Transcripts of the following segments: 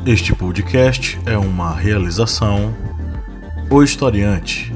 Este podcast é uma realização O Historiante.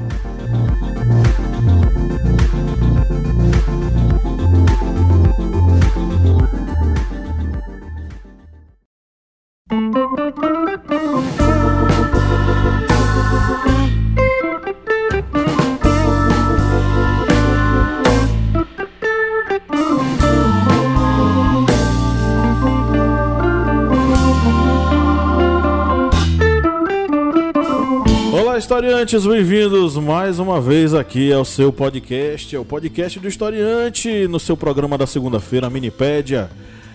Olá, historiantes, bem-vindos mais uma vez aqui ao seu podcast, o podcast do Historiante, no seu programa da segunda-feira, a Minipédia.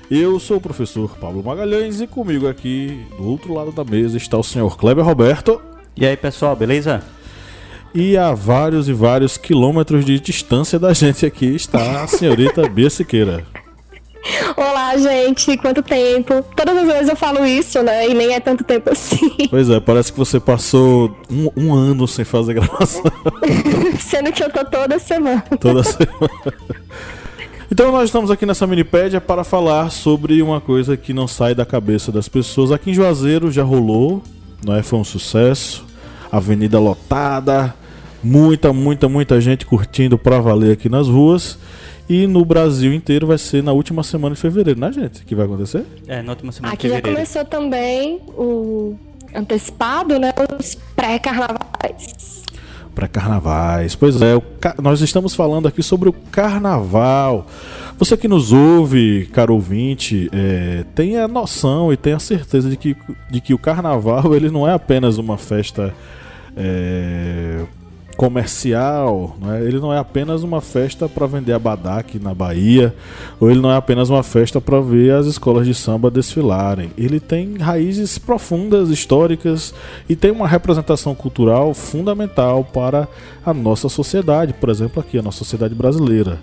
Eu sou o professor Pablo Magalhães e comigo aqui, do outro lado da mesa, está o senhor Kleber Roberto. E aí, pessoal, beleza? E a vários e vários quilômetros de distância da gente aqui está a senhorita Bia Siqueira. Olá, gente, quanto tempo? Todas as vezes eu falo isso, né? E nem é tanto tempo assim. Pois é, parece que você passou um ano sem fazer gravação. Sendo que eu tô toda semana. Toda semana. Então nós estamos aqui nessa minipédia para falar sobre uma coisa que não sai da cabeça das pessoas. Aqui em Juazeiro já rolou, né? Foi um sucesso. Avenida lotada, muita gente curtindo pra valer aqui nas ruas. E no Brasil inteiro vai ser na última semana de fevereiro, né, gente? Que vai acontecer? É, na última semana Aqui de já fevereiro. começou também o antecipado, né? Os pré-carnavais. Pré-carnavais. Pois é, nós estamos falando aqui sobre o carnaval. Você que nos ouve, caro ouvinte, tenha a noção e tenha a certeza de que o carnaval ele não é apenas uma festa comercial, né? Ele não é apenas uma festa para vender abadá aqui na Bahia, ou ele não é apenas uma festa para ver as escolas de samba desfilarem. Ele tem raízes profundas, históricas, e tem uma representação cultural fundamental para a nossa sociedade, por exemplo aqui, a nossa sociedade brasileira.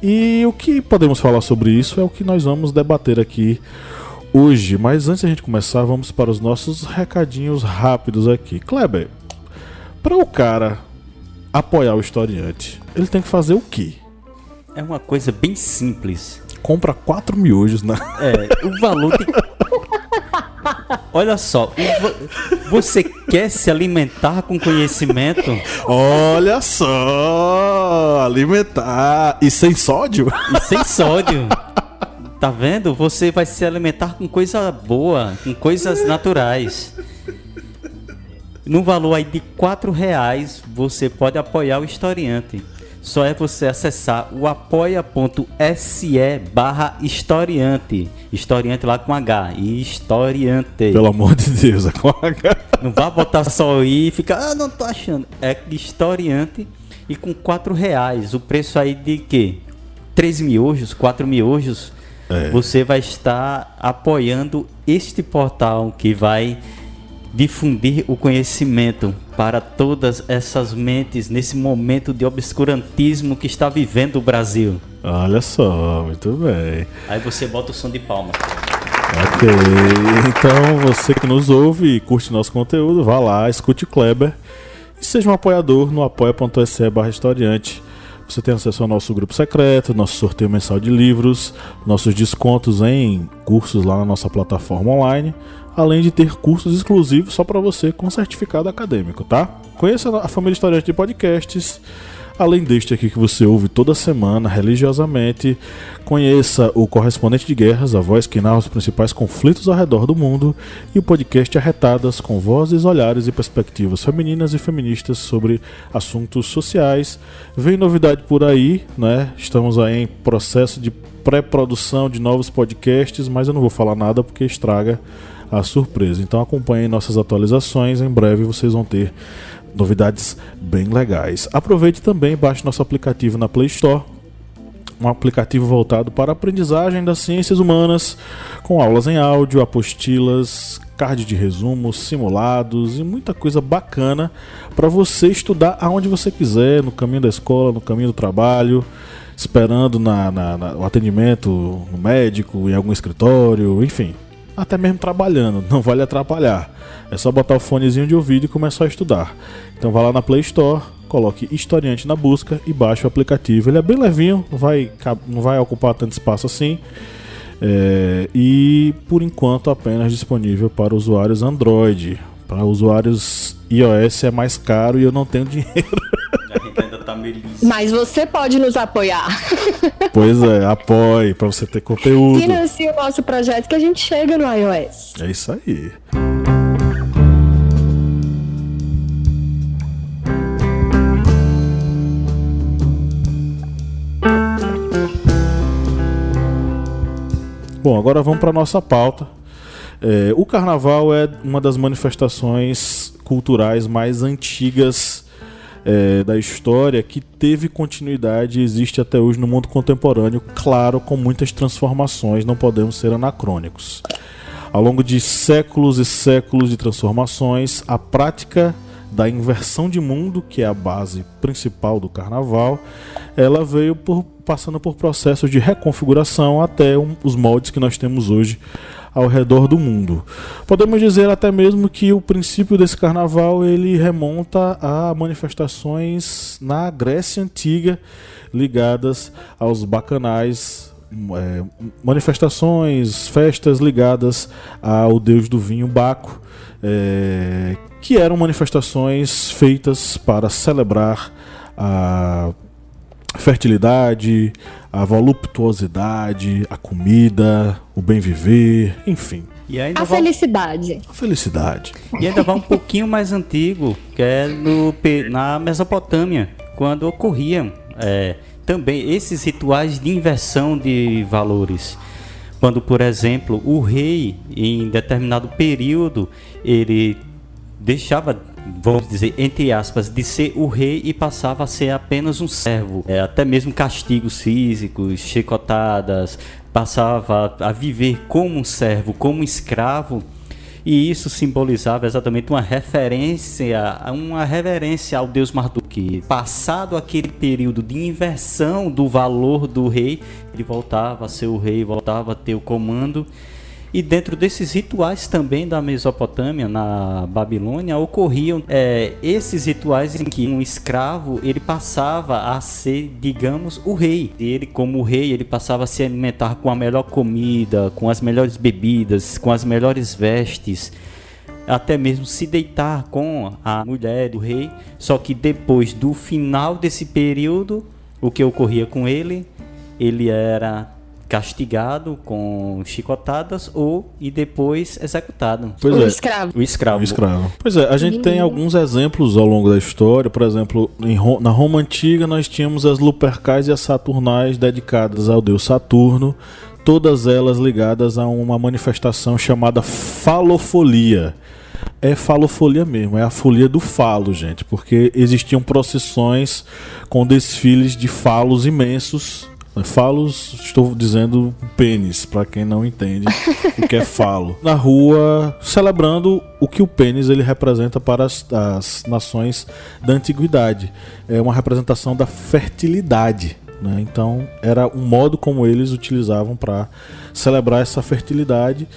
E o que podemos falar sobre isso é o que nós vamos debater aqui hoje. Mas antes de a gente começar, vamos para os nossos recadinhos rápidos aqui. Kleber, para o cara apoiar o historiante, ele tem que fazer o quê? É uma coisa bem simples. Compra 4 miojos, né? O valor tem... Olha só, você quer se alimentar com conhecimento? Olha só, alimentar e sem sódio? E sem sódio. Tá vendo? Você vai se alimentar com coisa boa, com coisas naturais. No valor aí de R$4, você pode apoiar o historiante. Só é você acessar o apoia.se/historiante. Historiante lá com H. Historiante. Pelo amor de Deus, é com H. Não vá botar só aí e ficar, não tô achando. É historiante e com R$4. O preço aí de quê? 3 miojos, 4 miojos. Você vai estar apoiando este portal que vai difundir o conhecimento para todas essas mentes nesse momento de obscurantismo que está vivendo o Brasil. Olha só, muito bem. Aí você bota o som de palma. Ok, então você que nos ouve e curte nosso conteúdo, vá lá, escute o Kleber e seja um apoiador no apoia.se/historiante. Você tem acesso ao nosso grupo secreto, nosso sorteio mensal de livros, nossos descontos em cursos lá na nossa plataforma online, além de ter cursos exclusivos só para você com certificado acadêmico, tá? Conheça a família Historiante de Podcasts, além deste aqui que você ouve toda semana, religiosamente. Conheça o Correspondente de Guerras, a voz que narra os principais conflitos ao redor do mundo, e o podcast Arretadas, com vozes, olhares e perspectivas femininas e feministas sobre assuntos sociais. Vem novidade por aí, né? Estamos aí em processo de pré-produção de novos podcasts, mas eu não vou falar nada porque estraga a surpresa. Então acompanhem nossas atualizações, em breve vocês vão ter novidades bem legais. Aproveite também e baixe nosso aplicativo na Play Store, um aplicativo voltado para a aprendizagem das ciências humanas, com aulas em áudio, apostilas, card de resumos, simulados e muita coisa bacana para você estudar aonde você quiser, no caminho da escola, no caminho do trabalho, esperando o atendimento no médico, em algum escritório, enfim. Até mesmo trabalhando, não vai lhe atrapalhar. É só botar o fonezinho de ouvido e começar a estudar. Então vá lá na Play Store, coloque Historiante na busca e baixe o aplicativo. Ele é bem levinho, não vai ocupar tanto espaço assim. E por enquanto apenas disponível para usuários Android. Para usuários iOS é mais caro e eu não tenho dinheiro. A gente ainda tá meio liso. Mas você pode nos apoiar. Pois é, apoie para você ter conteúdo. Financie o nosso projeto que a gente chega no iOS. É isso aí. Bom, agora vamos para nossa pauta. O Carnaval é uma das manifestações culturais mais antigas da história, que teve continuidade e existe até hoje no mundo contemporâneo, claro, com muitas transformações, não podemos ser anacrônicos. Ao longo de séculos e séculos de transformações, a prática da inversão de mundo, que é a base principal do Carnaval, ela veio passando por processos de reconfiguração até os moldes que nós temos hoje ao redor do mundo. Podemos dizer até mesmo que o princípio desse Carnaval ele remonta a manifestações na Grécia Antiga ligadas aos bacanais, manifestações, festas ligadas ao deus do vinho Baco, que eram manifestações feitas para celebrar a fertilidade, a voluptuosidade, a comida, o bem viver, enfim. E ainda Felicidade. A felicidade. E ainda vai um pouquinho mais antigo, que é na Mesopotâmia, quando ocorriam também esses rituais de inversão de valores. Quando, por exemplo, o rei, em determinado período, ele deixava, vamos dizer, entre aspas, de ser o rei e passava a ser apenas um servo. Até mesmo castigos físicos, chicotadas, passava a viver como um servo, como um escravo. E isso simbolizava exatamente uma reverência ao deus Marduk. Passado aquele período de inversão do valor do rei, ele voltava a ser o rei, voltava a ter o comando. E dentro desses rituais também da Mesopotâmia, na Babilônia, ocorriam esses rituais em que um escravo ele passava a ser, digamos, o rei. E ele, como rei, ele passava a se alimentar com a melhor comida, com as melhores bebidas, com as melhores vestes, até mesmo se deitar com a mulher do rei. Só que depois do final desse período, o que ocorria com ele? Ele era castigado com chicotadas e depois executado. Pois O é. escravo. O escravo. O escravo. Pois é, a gente tem alguns exemplos ao longo da história. Por exemplo, na Roma Antiga nós tínhamos as Lupercais e as Saturnais dedicadas ao deus Saturno, todas elas ligadas a uma manifestação chamada falofolia. É falofolia mesmo, é a folia do falo, gente, porque existiam procissões com desfiles de falos imensos. Falos, estou dizendo pênis, para quem não entende o que é falo. Na rua, celebrando o que o pênis ele representa para as nações da antiguidade. É uma representação da fertilidade, né? Então, era um modo como eles utilizavam para celebrar essa fertilidade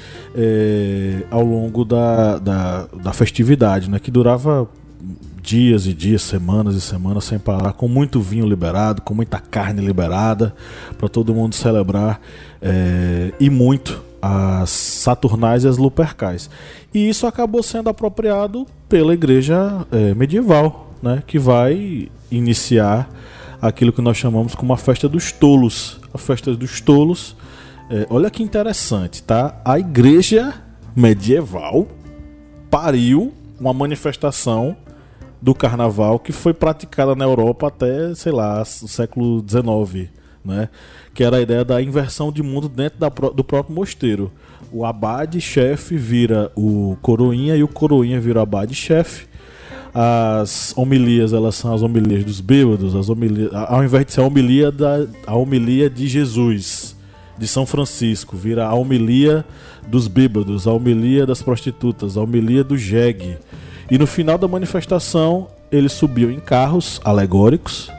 ao longo da festividade, né? Que durava dias e dias, semanas e semanas sem parar, com muito vinho liberado, com muita carne liberada para todo mundo celebrar, e muito as Saturnais e as Lupercais. E isso acabou sendo apropriado pela igreja medieval, né, que vai iniciar aquilo que nós chamamos como a festa dos tolos. A festa dos tolos, olha que interessante, tá? A igreja medieval pariu uma manifestação do Carnaval que foi praticada na Europa até, sei lá, o século XIX, né? Que era a ideia da inversão de mundo dentro do próprio mosteiro. O abade-chefe vira o coroinha e o coroinha vira o abade-chefe. As homilias, elas são as homilias dos bêbados, ao invés de ser a homilia de Jesus, de São Francisco, vira a homilia dos bêbados, a homilia das prostitutas, a homilia do jegue. E no final da manifestação, eles subiam em carros alegóricos,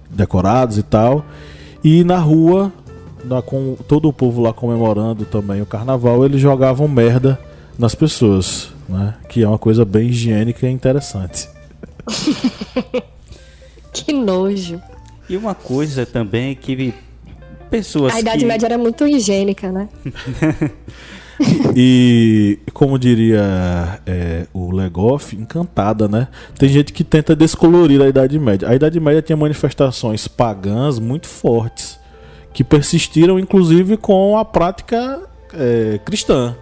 decorados e tal. E na rua, com todo o povo lá comemorando também o carnaval, eles jogavam merda nas pessoas, né? Que é uma coisa bem higiênica e interessante. Que nojo. E uma coisa também que pessoas A Idade que... Média era muito higiênica, né? E, como diria o Legoff, encantada, né? Tem gente que tenta descolorir a Idade Média. A Idade Média tinha manifestações pagãs muito fortes, que persistiram inclusive com a prática cristã,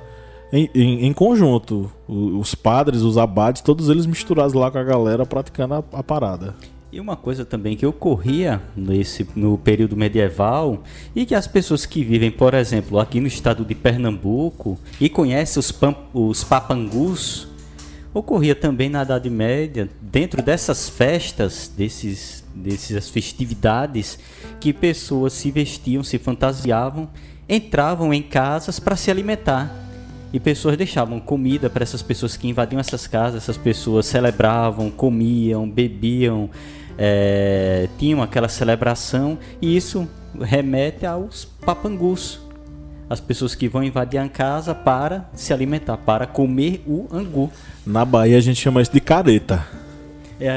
em conjunto. Os padres, os abades, todos eles misturados lá com a galera praticando a parada. E uma coisa também que ocorria no período medieval e que as pessoas que vivem, por exemplo, aqui no estado de Pernambuco e conhecem os papangus, ocorria também na Idade Média, dentro dessas festas, dessas festividades, que pessoas se vestiam, se fantasiavam, entravam em casas para se alimentar. E pessoas deixavam comida para essas pessoas que invadiam essas casas, essas pessoas celebravam, comiam, bebiam, tinham aquela celebração, e isso remete aos papangus, as pessoas que vão invadir a casa para se alimentar, para comer o angu. Na Bahia a gente chama isso de careta.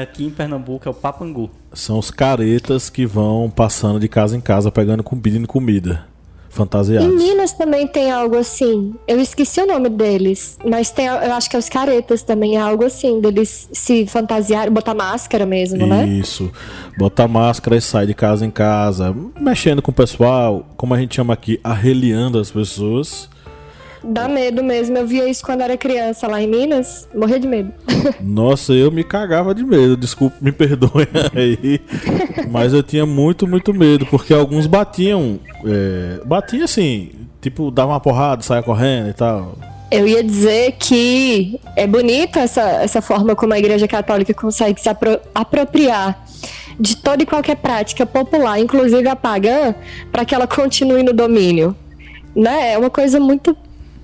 Aqui em Pernambuco é o papangu. São os caretas que vão passando de casa em casa pegando comida, fantasiados. Em Minas também tem algo assim. Eu esqueci o nome deles, mas eu acho que é os caretas também, é algo assim, deles se fantasiar, botar máscara mesmo, né? Isso, botar máscara e sai de casa em casa, mexendo com o pessoal, como a gente chama aqui, arreliando as pessoas. Dá medo mesmo, eu via isso quando era criança lá em Minas, morria de medo. Nossa, eu me cagava de medo, desculpa, me perdoem aí, mas eu tinha muito medo, porque alguns batiam assim, tipo, dava uma porrada, saia correndo e tal. Eu ia dizer que é bonita essa forma como a Igreja Católica consegue se apropriar de toda e qualquer prática popular, inclusive a pagã, para que ela continue no domínio, né? É uma coisa muito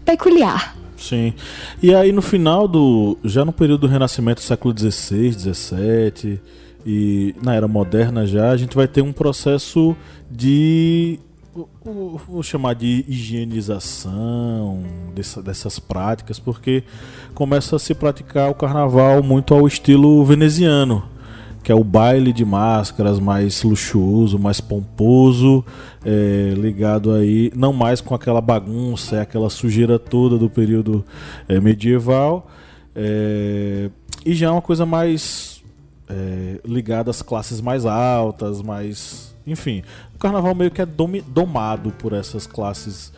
peculiar. Sim. E aí no final já no período do Renascimento, século XVI, XVII e na Era Moderna já, a gente vai ter um processo vou chamar de higienização dessas práticas, porque começa a se praticar o carnaval muito ao estilo veneziano, que é o baile de máscaras mais luxuoso, mais pomposo, ligado aí, não mais com aquela bagunça, aquela sujeira toda do período medieval, e já é uma coisa mais ligada às classes mais altas, enfim, o carnaval meio que é domado por essas classes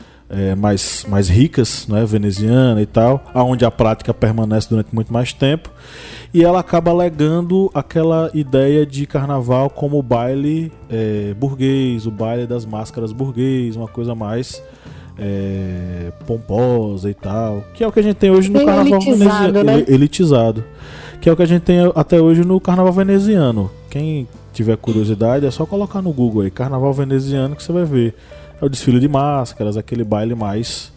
mais ricas, né, veneziana e tal, onde a prática permanece durante muito mais tempo, e ela acaba alegando aquela ideia de carnaval como o baile burguês, o baile das máscaras burguês, uma coisa mais pomposa e tal, que é o que a gente tem hoje no carnaval veneziano, né? Elitizado, que é o que a gente tem até hoje no carnaval veneziano. Quem tiver curiosidade é só colocar no Google aí, carnaval veneziano, que você vai ver. É o desfile de máscaras, aquele baile mais...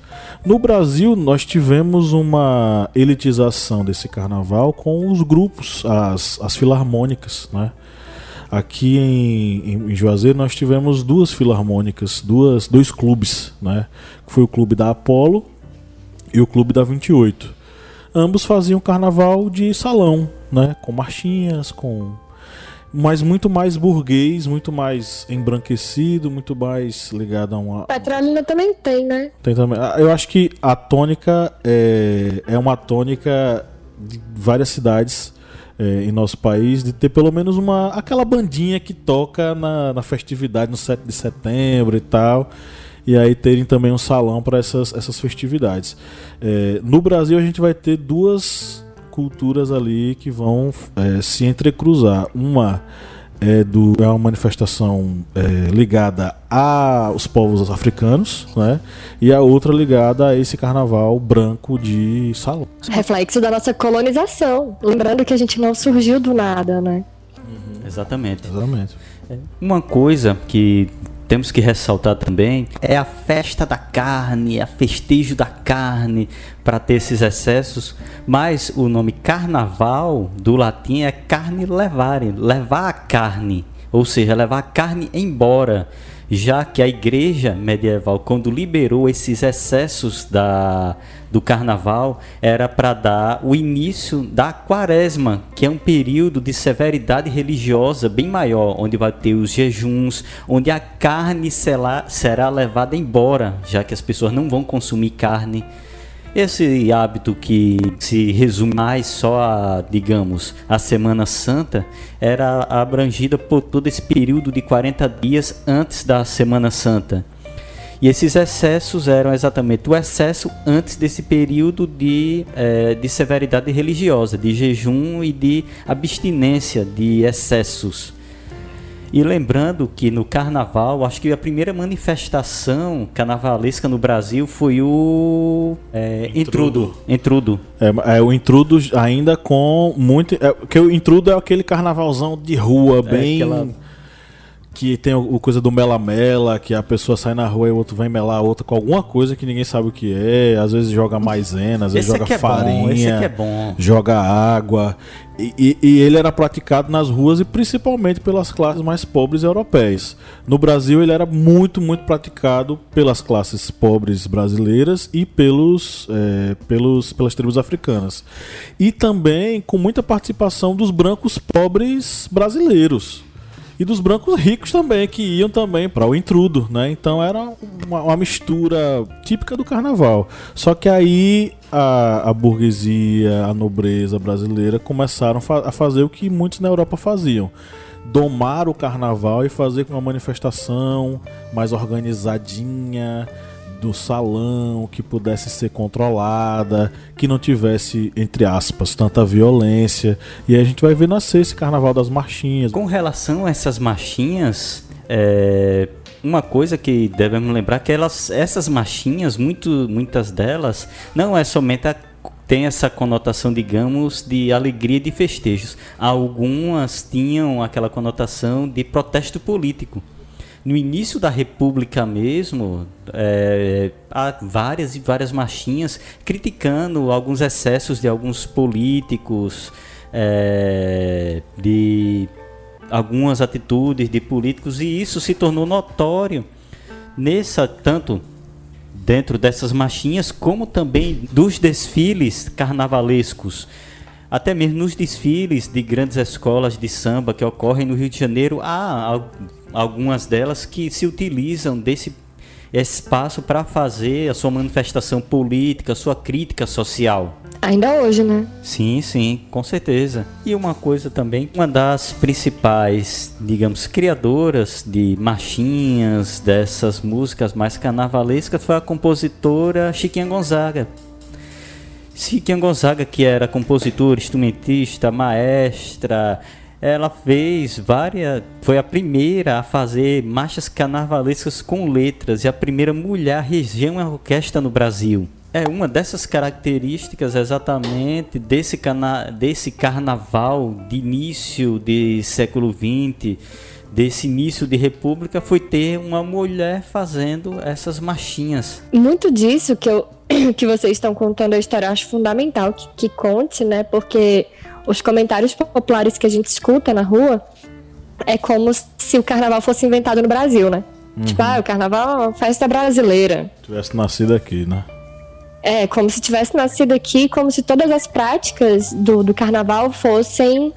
No Brasil, nós tivemos uma elitização desse carnaval com os grupos, as filarmônicas, né? Aqui em Juazeiro nós tivemos duas filarmônicas, dois clubes, né? Que foi o clube da Apolo e o clube da 28. Ambos faziam carnaval de salão, né? Com marchinhas, mas muito mais burguês, muito mais embranquecido, muito mais ligado a uma... Petrolina também tem, né? Tem também. Eu acho que a tônica é uma tônica de várias cidades em nosso país, de ter pelo menos aquela bandinha que toca na festividade, no 7 de setembro e tal, e aí terem também um salão para essas festividades. No Brasil a gente vai ter duas culturas ali que vão se entrecruzar. Uma é uma manifestação ligada aos povos africanos, né? E a outra ligada a esse carnaval branco de salão. Reflexo da nossa colonização. Lembrando que a gente não surgiu do nada, né? Exatamente. Uma coisa que temos que ressaltar também é a festa da carne, a festejo da carne, para ter esses excessos, mas o nome carnaval do latim é carne levare, levar a carne. ou seja, levar a carne embora, já que a igreja medieval, quando liberou esses excessos do carnaval, era para dar o início da quaresma, que é um período de severidade religiosa bem maior, onde vai ter os jejuns, onde a carne será levada embora, já que as pessoas não vão consumir carne. Esse hábito que se resume mais só a, digamos, a Semana Santa, era abrangida por todo esse período de 40 dias antes da Semana Santa. E esses excessos eram exatamente o excesso antes desse período de severidade religiosa, de jejum e de abstinência de excessos. E lembrando que no carnaval, acho que a primeira manifestação carnavalesca no Brasil foi o Intrudo. O Intrudo ainda com muito... Porque o Intrudo é aquele carnavalzão de rua, bem... Que tem o coisa do mela-mela, que a pessoa sai na rua e o outro vem melar a outra com alguma coisa que ninguém sabe o que é. Às vezes joga maisena, às vezes joga farinha, joga água. E ele era praticado nas ruas e principalmente pelas classes mais pobres europeias. No Brasil ele era muito, muito praticado pelas classes pobres brasileiras e pelas tribos africanas. E também com muita participação dos brancos pobres brasileiros. E dos brancos ricos também, que iam também para o Intrudo, né? Então era uma mistura típica do carnaval. Só que aí a burguesia, a nobreza brasileira começaram a fazer o que muitos na Europa faziam. Domar o carnaval e fazer uma manifestação mais organizadinha, do salão, que pudesse ser controlada, que não tivesse, entre aspas, tanta violência. E aí a gente vai ver nascer esse carnaval das marchinhas. Com relação a essas marchinhas, uma coisa que devemos lembrar que essas marchinhas, muitas delas, não é somente tem essa conotação, digamos, de alegria e de festejos. Algumas tinham aquela conotação de protesto político. No início da República mesmo, há várias e várias marchinhas criticando alguns excessos de alguns políticos, de algumas atitudes de políticos, e isso se tornou notório tanto dentro dessas marchinhas como também dos desfiles carnavalescos. Até mesmo nos desfiles de grandes escolas de samba que ocorrem no Rio de Janeiro, há algumas delas que se utilizam desse espaço para fazer a sua manifestação política, a sua crítica social. Ainda hoje, né? Sim, com certeza. E uma coisa também, uma das principais, digamos, criadoras de marchinhas, dessas músicas mais carnavalescas, foi a compositora Chiquinha Gonzaga. Chiquinha Gonzaga, que era compositora, instrumentista, maestra, ela foi a primeira a fazer marchas carnavalescas com letras e a primeira mulher a reger uma orquestra no Brasil. É uma dessas características exatamente desse carnaval de início do século XX, desse início de república, foi ter uma mulher fazendo essas marchinhas. Muito disso que vocês estão contando a história, eu acho fundamental que conte, né? Porque os comentários populares que a gente escuta na rua é como se o carnaval fosse inventado no Brasil, né? Tipo, o carnaval é uma festa brasileira. Tivesse nascido aqui, né? É, como se tivesse nascido aqui, como se todas as práticas do carnaval fossem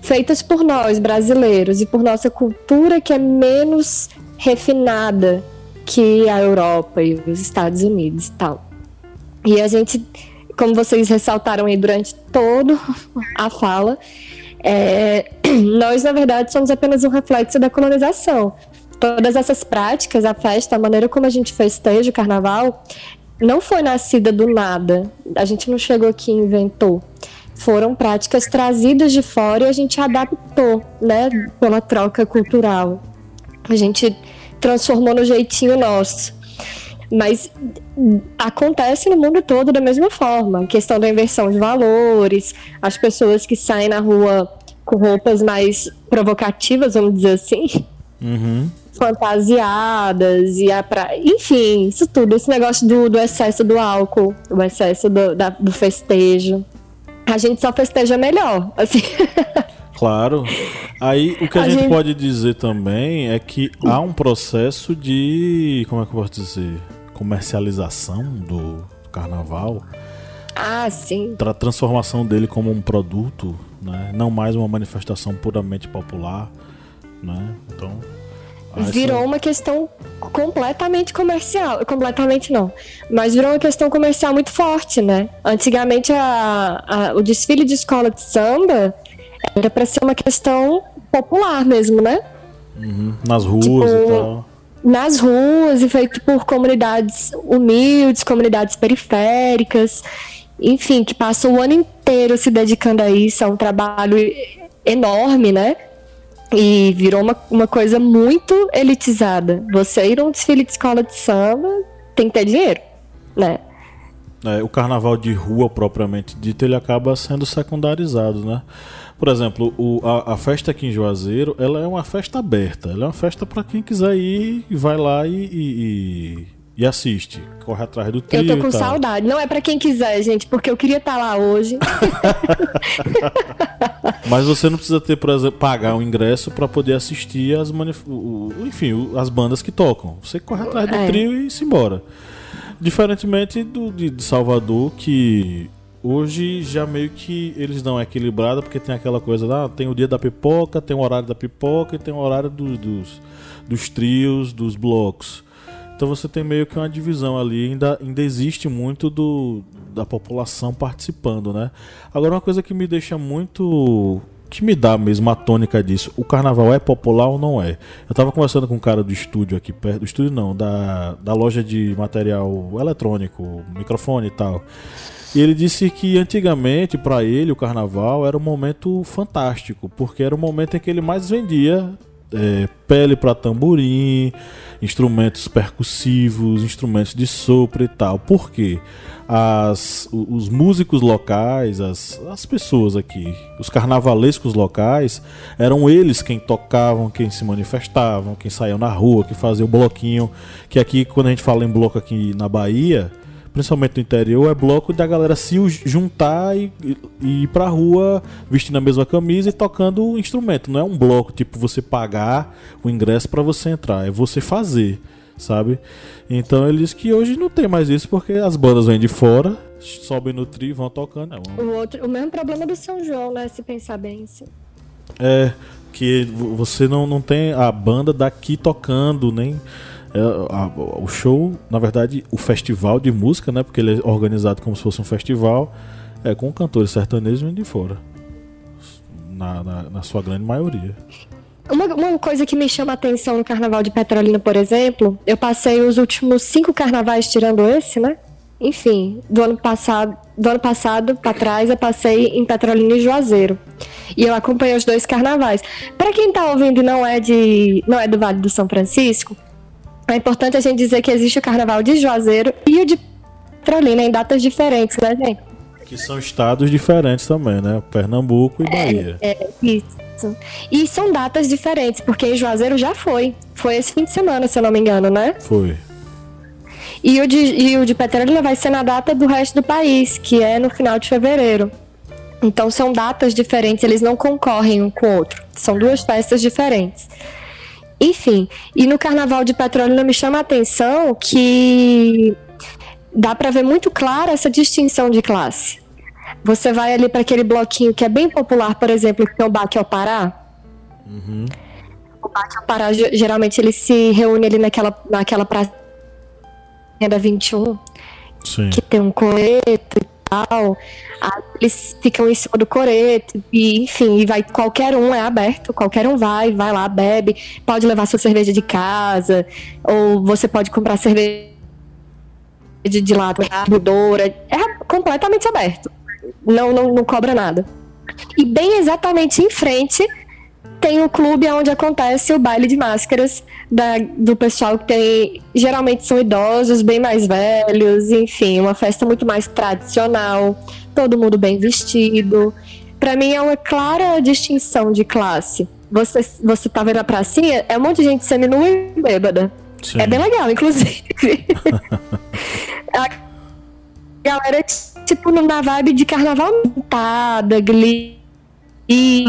feitas por nós, brasileiros, e por nossa cultura, que é menos refinada que a Europa e os Estados Unidos e tal. E a gente, como vocês ressaltaram aí durante toda a fala, nós, na verdade, somos apenas um reflexo da colonização. Todas essas práticas, a festa, a maneira como a gente festeja o carnaval, não foi nascida do nada. A gente não chegou aqui e inventou. Foram práticas trazidas de fora e a gente adaptou, né, pela troca cultural. A gente transformou no jeitinho nosso. Mas acontece no mundo todo da mesma forma. A questão da inversão de valores, as pessoas que saem na rua com roupas mais provocativas, vamos dizer assim, fantasiadas, enfim, isso tudo, esse negócio do excesso do álcool, o excesso do festejo. A gente só festeja melhor, assim. Claro. Aí o que a gente pode dizer também é que há um processo de, como é que eu posso dizer, comercialização do carnaval. Ah, sim. Transformação dele como um produto, né? Não mais uma manifestação puramente popular, né? Então virou uma questão completamente comercial. Completamente não. Mas virou uma questão comercial muito forte, né? Antigamente o desfile de escola de samba era para ser uma questão popular mesmo, né? Uhum. Nas ruas e tal. Nas ruas e feito por comunidades humildes, comunidades periféricas, enfim, que passam o ano inteiro se dedicando a isso. É um trabalho enorme, né? E virou uma coisa muito elitizada. Você ir a um desfile de escola de samba tem que ter dinheiro, né? O carnaval de rua, propriamente dito, ele acaba sendo secundarizado, né? Por exemplo, a festa aqui em Juazeiro, ela é uma festa aberta. Ela é uma festa para quem quiser ir, vai lá e assiste. Corre atrás do trio. Eu tô com saudade. Não é para quem quiser, gente, porque eu queria estar lá hoje. Mas você não precisa ter, por exemplo, pagar um ingresso para poder assistir as bandas que tocam. Você corre atrás do trio e se embora. Diferentemente de Salvador, que hoje já meio que eles dão equilibrada, porque tem aquela coisa, tem o dia da pipoca, tem o horário da pipoca e tem o horário dos trios, dos blocos. Então você tem meio que uma divisão ali, ainda existe muito da população participando, né? Agora uma coisa que me deixa muito... que me dá mesmo a tônica disso, o carnaval é popular ou não é? Eu tava conversando com um cara do estúdio aqui perto, do estúdio não, da loja de material eletrônico, microfone e tal. E ele disse que antigamente, para ele, o carnaval era um momento fantástico, porque era o momento em que ele mais vendia pele para tamborim, instrumentos percussivos, instrumentos de sopro e tal. Por quê? Os músicos locais, as pessoas aqui, os carnavalescos locais, eram eles quem tocavam, quem se manifestavam, quem saíam na rua, que faziam o bloquinho. Que aqui, quando a gente fala em bloco aqui na Bahia, principalmente no interior, é bloco da galera se juntar e ir pra rua vestindo a mesma camisa e tocando o instrumento. Não é um bloco tipo você pagar o ingresso pra você entrar, é você fazer, sabe? Então ele diz que hoje não tem mais isso porque as bandas vêm de fora, sobem no trio e vão tocando. O mesmo problema do São João, né? Se pensar bem assim. Que você não tem a banda daqui tocando, nem... o show, na verdade, o festival de música, né? Porque ele é organizado como se fosse um festival, com cantores sertanejos vindo de fora, na sua grande maioria. Uma coisa que me chama a atenção no Carnaval de Petrolina, por exemplo, eu passei os últimos 5 carnavais, tirando esse, né? Enfim, do ano passado para trás, eu passei em Petrolina e Juazeiro. E eu acompanhei os 2 carnavais. Para quem tá ouvindo e não é do Vale do São Francisco, é importante a gente dizer que existe o Carnaval de Juazeiro e o de Petrolina em datas diferentes, né, gente? Que são estados diferentes também, né? Pernambuco e Bahia. Isso. E são datas diferentes, porque em Juazeiro já foi. Foi esse fim de semana, se eu não me engano, né? Foi. E o de Petrolina vai ser na data do resto do país, que é no final de fevereiro. Então são datas diferentes, eles não concorrem um com o outro. São 2 festas diferentes. Enfim, e no Carnaval de Petrolina me chama a atenção que dá pra ver muito clara essa distinção de classe. Você vai ali para aquele bloquinho que é bem popular, por exemplo, que é o Baque ao Pará. Uhum. O Baque ao Pará, geralmente ele se reúne ali naquela praça da 21, sim, que tem um coreto e tal. Aí eles ficam em cima do coreto e, enfim, vai qualquer um, é aberto, qualquer um vai lá, bebe, pode levar sua cerveja de casa, ou você pode comprar cerveja de lata, doura, é completamente aberto, não cobra nada. E bem exatamente em frente tem o clube onde acontece o baile de máscaras do pessoal que tem, geralmente são idosos, bem mais velhos, enfim, uma festa muito mais tradicional, todo mundo bem vestido. Pra mim é uma clara distinção de classe. Você tá vendo a pracinha, é um monte de gente seminua e bêbada. Sim. É bem legal, inclusive. A galera, tipo, na vibe de carnaval montada, glitter, E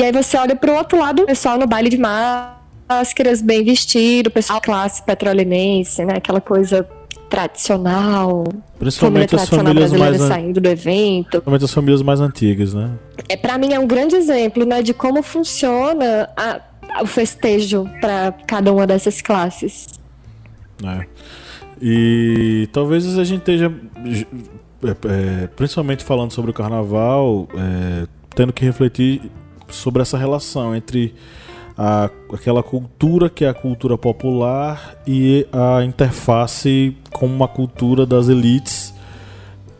aí você olha pro outro lado, o pessoal no baile de máscaras, bem vestido, o pessoal classe petrolinense, né? Aquela coisa tradicional. Principalmente as famílias mais saindo do evento. Principalmente as famílias mais antigas, né? Para mim é um grande exemplo, né, de como funciona o festejo para cada uma dessas classes. E talvez a gente esteja, principalmente falando sobre o carnaval, tendo que refletir sobre essa relação entre aquela cultura que é a cultura popular e a interface com uma cultura das elites,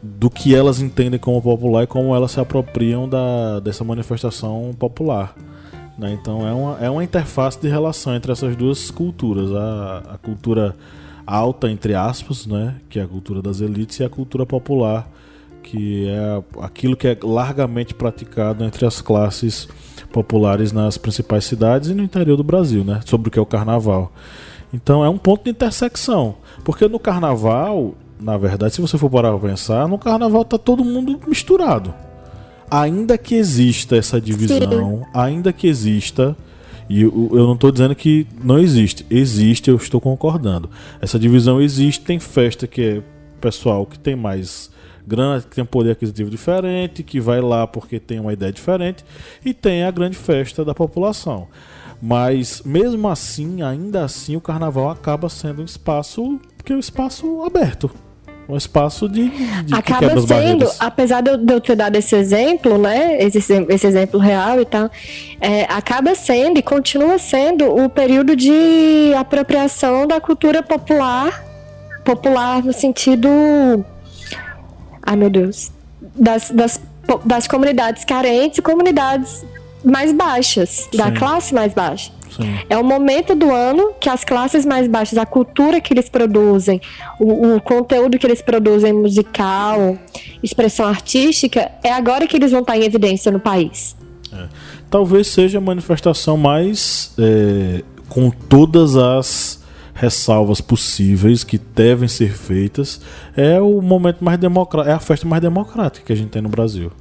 do que elas entendem como popular e como elas se apropriam dessa manifestação popular, né? Então é uma interface de relação entre essas duas culturas, a cultura alta, entre aspas, né, que é a cultura das elites, e a cultura popular, que é aquilo que é largamente praticado entre as classes populares nas principais cidades e no interior do Brasil, né, sobre o que é o carnaval. Então é um ponto de intersecção, porque no carnaval, na verdade, se você for parar para pensar, no carnaval tá todo mundo misturado. Ainda que exista essa divisão, ainda que exista, e eu não estou dizendo que não existe, eu estou concordando. Essa divisão existe, tem festa que é pessoal que tem mais grana, que tem um poder aquisitivo diferente, que vai lá porque tem uma ideia diferente, e tem a grande festa da população. Mas mesmo assim, ainda assim, o carnaval acaba sendo um espaço, porque é um espaço aberto. Um espaço de acaba que quebra as sendo, barreiras. apesar de eu ter dado esse exemplo, né, esse exemplo real e tal, acaba sendo e continua sendo o período de apropriação da cultura popular no sentido, ai meu Deus, das comunidades carentes e comunidades mais baixas, da classe mais baixa. Sim. É o momento do ano que as classes mais baixas, a cultura que eles produzem, o conteúdo que eles produzem musical, expressão artística, é agora que eles vão estar em evidência no país. Talvez seja a manifestação mais, com todas as ressalvas possíveis que devem ser feitas, é o momento mais democrático, é a festa mais democrática que a gente tem no Brasil.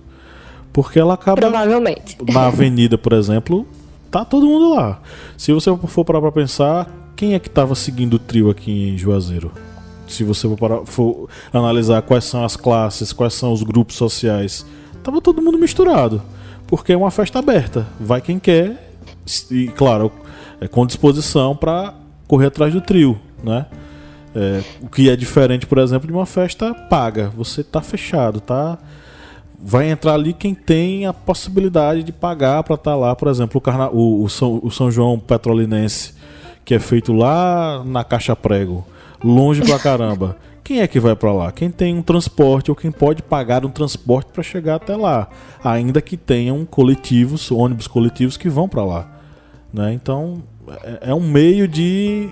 Porque ela acaba... Provavelmente. Na avenida, por exemplo, tá todo mundo lá. Se você for parar pra pensar, quem é que tava seguindo o trio aqui em Juazeiro? Se você for analisar quais são as classes, quais são os grupos sociais, tava todo mundo misturado. Porque é uma festa aberta. Vai quem quer. E, claro, com disposição para correr atrás do trio, né? O que é diferente, por exemplo, de uma festa paga. Você tá fechado, tá... Vai entrar ali quem tem a possibilidade de pagar para estar lá. Por exemplo, o São João Petrolinense, que é feito lá na Caixa Prego, longe pra caramba. Quem é que vai para lá? Quem tem um transporte ou quem pode pagar um transporte para chegar até lá, ainda que tenham coletivos, ônibus coletivos que vão para lá, né? Então é um meio de,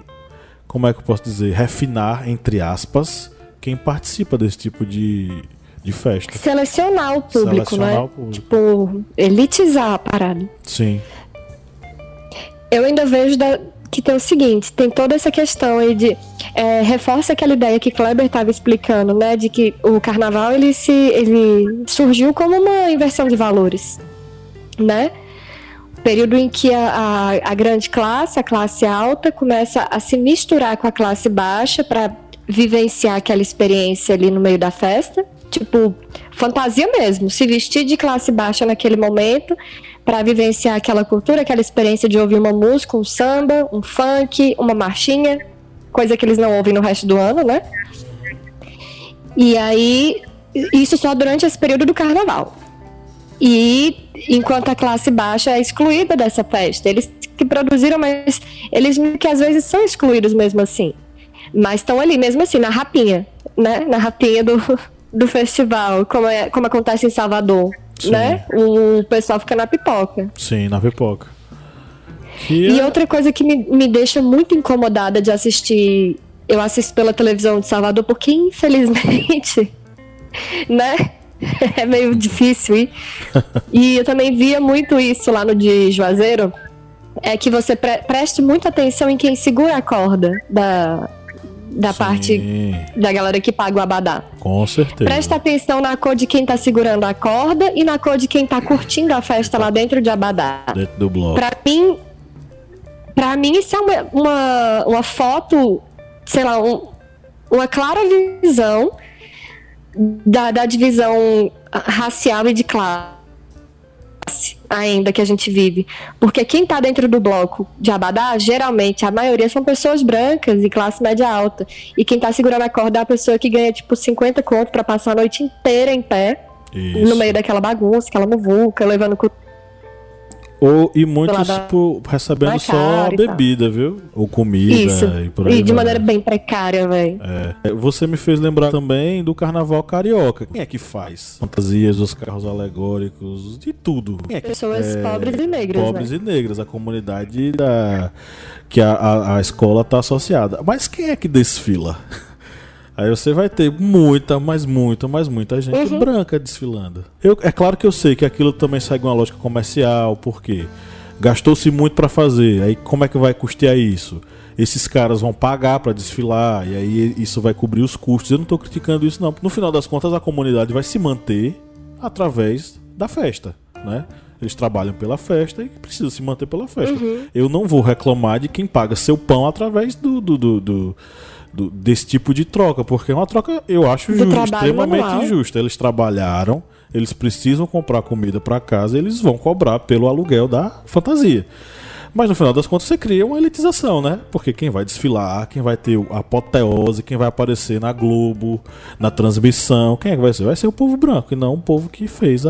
como é que eu posso dizer, refinar, entre aspas, quem participa desse tipo de festa. Selecionar o público, né? Tipo, elitizar a parada. Sim. Eu ainda vejo que tem o seguinte, tem toda essa questão aí de... reforça aquela ideia que Kleber estava explicando, né? De que o carnaval, ele surgiu como uma inversão de valores, né? Período em que a grande classe, a classe alta, começa a se misturar com a classe baixa para vivenciar aquela experiência ali no meio da festa. Tipo, fantasia mesmo, se vestir de classe baixa naquele momento para vivenciar aquela cultura, aquela experiência de ouvir uma música, um samba, um funk, uma marchinha, coisa que eles não ouvem no resto do ano, né? E aí, isso só durante esse período do carnaval. E enquanto a classe baixa é excluída dessa festa, eles que produziram, mas eles que às vezes são excluídos mesmo assim, mas estão ali mesmo assim, na rapinha, né? Na rapinha do festival, como acontece em Salvador. Sim. Né? O pessoal fica na pipoca. Sim, na pipoca. E outra coisa que me deixa muito incomodada de assistir, eu assisto pela televisão de Salvador, porque infelizmente, né? É meio difícil ir. E eu também via muito isso lá no de Juazeiro, é que você preste muita atenção em quem segura a corda da parte da galera que paga o abadá. Com certeza. Presta atenção na cor de quem tá segurando a corda e na cor de quem tá curtindo a festa lá dentro de abadá. Dentro do bloco. Pra mim isso é uma foto, sei lá, uma clara visão da divisão racial e de classe ainda que a gente vive. Porque quem tá dentro do bloco de abadá, geralmente, a maioria são pessoas brancas e classe média alta. E quem tá segurando a corda é a pessoa que ganha, tipo, 50 conto pra passar a noite inteira em pé. Isso. No meio daquela bagunça, aquela muvuca, levando e muitos recebendo só a bebida, viu? Ou comida. Isso. E por aí de maneira bem precária, velho. Você me fez lembrar também do carnaval carioca. Quem é que faz? Fantasias, os carros alegóricos, de tudo. Pessoas pobres e negras. Pobres e negras, a comunidade que a escola tá associada. Mas quem é que desfila? Aí você vai ter muita gente branca desfilando. É claro que eu sei que aquilo também segue uma lógica comercial, porque gastou-se muito para fazer. Aí como é que vai custear isso? Esses caras vão pagar para desfilar, e aí isso vai cobrir os custos. Eu não tô criticando isso não. No final das contas, a comunidade vai se manter através da festa, né? Eles trabalham pela festa e precisam se manter pela festa. Eu não vou reclamar de quem paga seu pão através desse tipo de troca, porque é uma troca, eu acho, extremamente injusta. Eles trabalharam, eles precisam comprar comida para casa, eles vão cobrar pelo aluguel da fantasia. Mas no final das contas você cria uma elitização, né? Porque quem vai desfilar, quem vai ter a apoteose, quem vai aparecer na Globo, na transmissão, quem é que vai ser? Vai ser o povo branco e não o povo que fez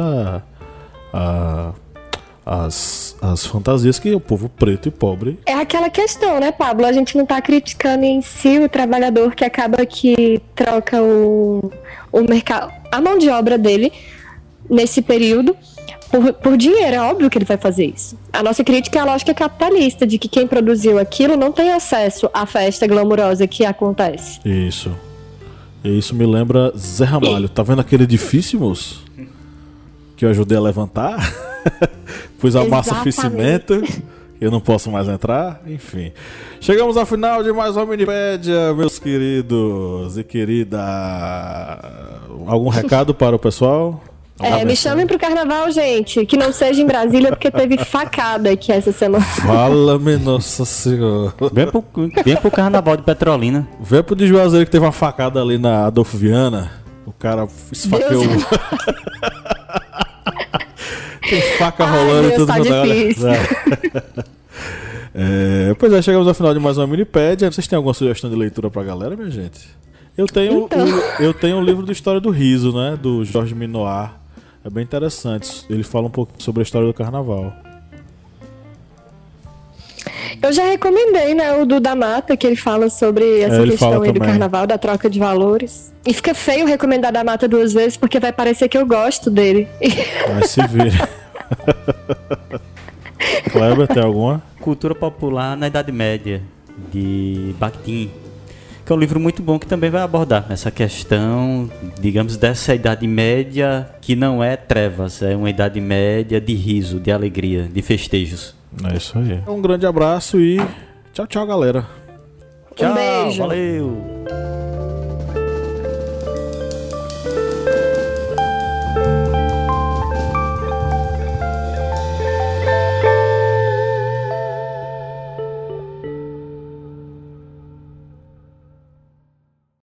as fantasias, que é o povo preto e pobre. É aquela questão, né, Pablo? A gente não tá criticando em si o trabalhador que acaba que troca o mercado, a mão de obra dele nesse período por dinheiro. É óbvio que ele vai fazer isso. A nossa crítica é a lógica capitalista, de que quem produziu aquilo não tem acesso à festa glamurosa que acontece. Isso. E isso me lembra Zé Ramalho. Tá vendo aquele edifício, moço? Que eu ajudei a levantar? Pus a massa de cimento. Eu não posso mais entrar. Enfim. Chegamos ao final de mais uma Minipédia, meus queridos e querida. Algum recado para o pessoal? Me chamem pro carnaval, gente. Que não seja em Brasília, porque teve facada aqui essa semana. Fala-me, Nossa Senhora. Vem pro carnaval de Petrolina. Vem pro de Juazeiro, que teve uma facada ali na Adolfo Viana. O cara esfaqueou. Tem faca rolando e tudo. Tá difícil. Pois é, chegamos ao final de mais uma Minipédia. Vocês têm alguma sugestão de leitura pra galera, minha gente? Eu tenho um livro de história do riso, né? Do Jorge Minoir. É bem interessante. Ele fala um pouco sobre a história do carnaval. Eu já recomendei, né, o do da Mata, que ele fala sobre essa questão aí do carnaval, da troca de valores. E fica feio recomendar da Mata 2 vezes, porque vai parecer que eu gosto dele. Vai se vira. Kleber, tem alguma? Cultura Popular na Idade Média, de Bakhtin, que é um livro muito bom que também vai abordar essa questão, digamos, dessa Idade Média que não é trevas, é uma Idade Média de riso, de alegria, de festejos. É isso aí. Um grande abraço e tchau, tchau, galera. Tchau, beijo. Valeu.